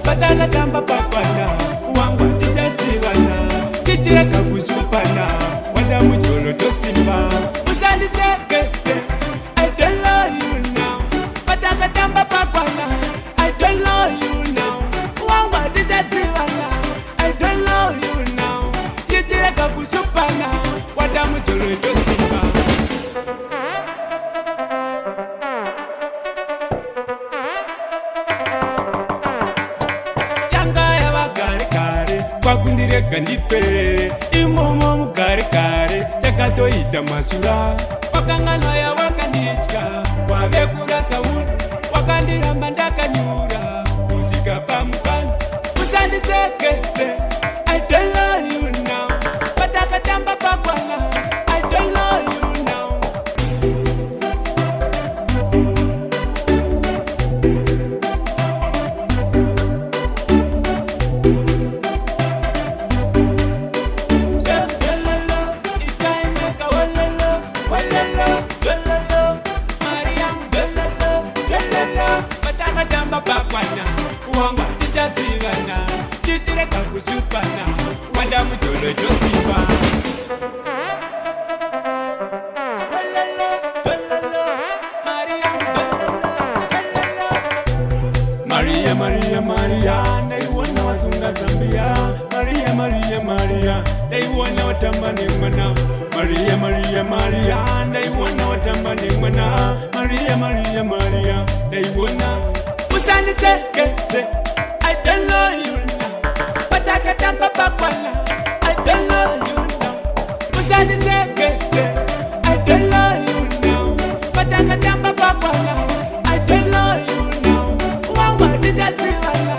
Patana tamba papana, wangwa tichasivana, kichireka kushupana, wanda mujolo tosimba. Usandisekese, I don't know you now. Patana tamba papana, I don't know you now. Wangwa tichasivana, I don't know you now. Kichireka kushupana, wanda mujolo tosimba. Wakundireka ndipe imomo mukare kare takatoita masura wakangano ya wakandichka wavekura sauni wakandiramba ndakanyura kusika pamukani. Usandisekese, I don't know you now. Patakatamba pakwana, I don't know you now. Wangwa tichasivana, tichireka kushupana, wanda mujolo tosimba. Maria, Maria, Maria, naiwana wasunga Zambia. Maria, Maria, Maria, naiwana watambani mwana. Maria, Maria, Maria, naiwana watambani mwana. Maria, Maria, Maria, naiwana. Usandisekese, I don't know you now. Patakatamba pakwana, I don't know you now. Usandisekese, I don't know you now. Patakatamba pakwana, I don't know you now. Wangwa tichasivana,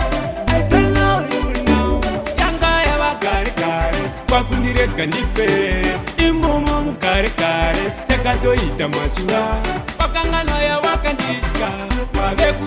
I don't know you now. Yanga ya wakare kare, wakundireka ndipe imomo mukare kare takatoita masura wakangano ya wakandichka waveku